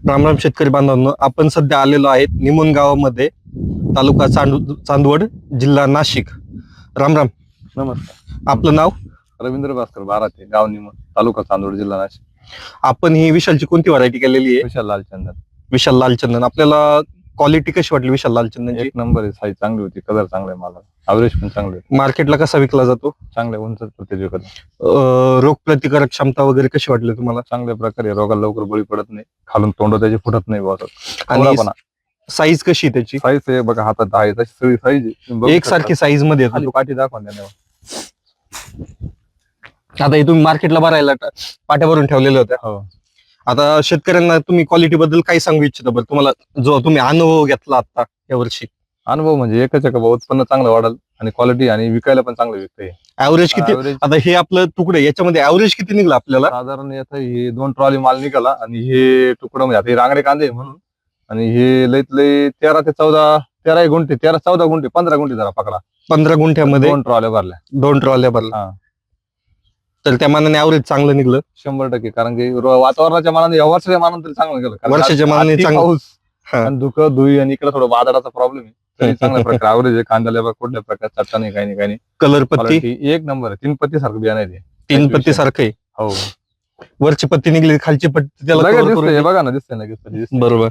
राम राम शेतकरी बांधवांनो, आपण सध्या आलेलो आहेत निमोन गावामध्ये, तालुका चांदवड, जिल्हा नाशिक. राम राम. नमस्कार. आपलं नाव? रवींद्र भास्कर बाराते, गाव निमोन, तालुका चांदवड, जिल्हा नाशिक. आपण ही विशालची कोणती व्हरायटी केलेली आहे? विशाल लालचंदन. विशाल लालचंदन. आपल्याला क्वालिटी कशी वाटली विशाल लालचंदनची? एक नंबर आहे, साईज चांगली होती, कलर चांगला आहे, मला ॲव्हरेज पण चांगलं आहे. मार्केटला कसा विकला जातो? चांगले उंच प्रत्येक विकत रोग प्रतिकारक क्षमता वगैरे कशी वाटली तुम्हाला? चांगल्या प्रकारे, रोगाला लवकर बळी पडत नाही, खालून तोंड त्याची फुटत नाही बहुत. आणि साईज कशी आहे त्याची? साईज आहे बघा, हातात आहे तशी सगळी साईज एक सारखी साईज मध्ये येतो. खाली पाठी दाखवा त्याने. आता हे तुम्ही मार्केटला भरायला पाट्या भरून ठेवलेल्या होत्या. हो. आता शेतकऱ्यांना तुम्ही क्वालिटी बद्दल काय सांगू इच्छिता बरं? तुम्हाला जो तुम्ही अनुभव घेतला आता या वर्षी, अनुभव म्हणजे एकच आहे का भाऊ, उत्पन्न चांगलं वाढल आणि क्वालिटी आणि विकायला पण चांगलं विकतंय. ऍव्हरेज किती? आता हे आपलं तुकडे, याच्यामध्ये ऍव्हरेज किती निघलं आपल्याला? साधारण येतं हे 2 ट्रॉली माल निघाला आणि हे तुकडं म्हणजे आता हे रांगडे कांदे आहे म्हणून, आणि हे लईत लई 13 ते 14, 13 गुंठे, 13-14 गुंठे, 15 गुंठे जरा पकडा. 15 गुंठ्यामध्ये 2 ट्रॉल्या भरल्या. 2 ट्रॉल्या भरल्या. हा. तर त्या मानाने ऍव्हरेज चांगलं निघलं 100%. कारण की वातावरणाच्या मानाने, या वर्षाच्या मानाने तरी चांगलं गेलं. कारण वर्षाच्या मानाने अति चांगलं. पाऊस हा. आणि धुकं धुई आणि इकडे थोडं वादळाचा प्रॉब्लेम आहे, तरी चांगल्या प्रकारे ॲव्हरेज आहे. कांद्याला बघा कुठल्या प्रकारचा चट्टा नाही, काही नाही. कलर पत्ती Quality एक नंबर आहे. 3 पत्ती सारखं बियाणं आहे ते. 3 पत्ती सारखं आहे. हो. वरची पत्ती निघली, खालची पत्ती त्याला लगेच cover दिसतंय, करून. हे बघा ना, दिसतंय ना, दिसतंय. बरोबर.